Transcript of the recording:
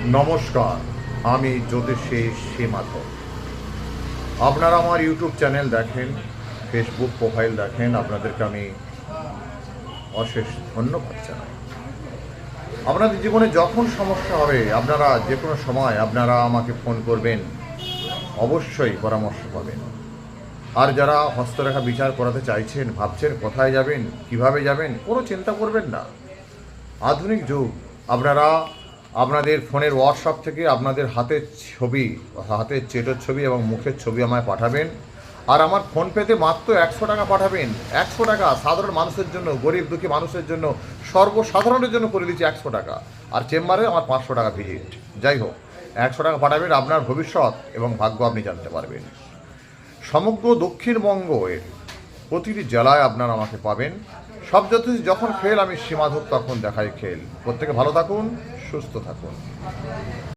নমস্কার, আমি জ্যোতিষী সীমাধব। আপনারা আমার ইউটিউব চ্যানেল দেখেন, ফেসবুক প্রোফাইল দেখেন, আপনাদেরকে আমি অশেষ ধন্যবাদ জানাই। আপনাদের জীবনে যখন সমস্যা হবে, আপনারা যে কোনো সময় আপনারা আমাকে ফোন করবেন, অবশ্যই পরামর্শ পাবেন। আর যারা হস্তরেখা বিচার করাতে চাইছেন, ভাবছেন কোথায় যাবেন, কিভাবে যাবেন, কোনো চিন্তা করবেন না। আধুনিক যুগ, আপনারা আপনাদের ফোনের হোয়াটসঅ্যাপ থেকে আপনাদের হাতের ছবি, হাতের চেটোর ছবি এবং মুখের ছবি আমায় পাঠাবেন। আর আমার ফোনপেতে মাত্র 100 টাকা পাঠাবেন। 100 টাকা সাধারণ মানুষের জন্য, গরিব দুঃখী মানুষের জন্য, সর্বসাধারণের জন্য করে দিচ্ছি 100 টাকা। আর চেম্বারে আমার 500 টাকা ভিজিট। যাই হোক, 100 টাকা পাঠাবেন, আপনার ভবিষ্যৎ এবং ভাগ্য আপনি জানতে পারবেন। সমগ্র দক্ষিণবঙ্গের প্রতিটি জেলায় আপনারা আমাকে পাবেন। সব যখন খেল আমি সীমাধব তখন দেখাই খেল। প্রত্যেকে ভালো থাকুন, সুস্থ থাকুন।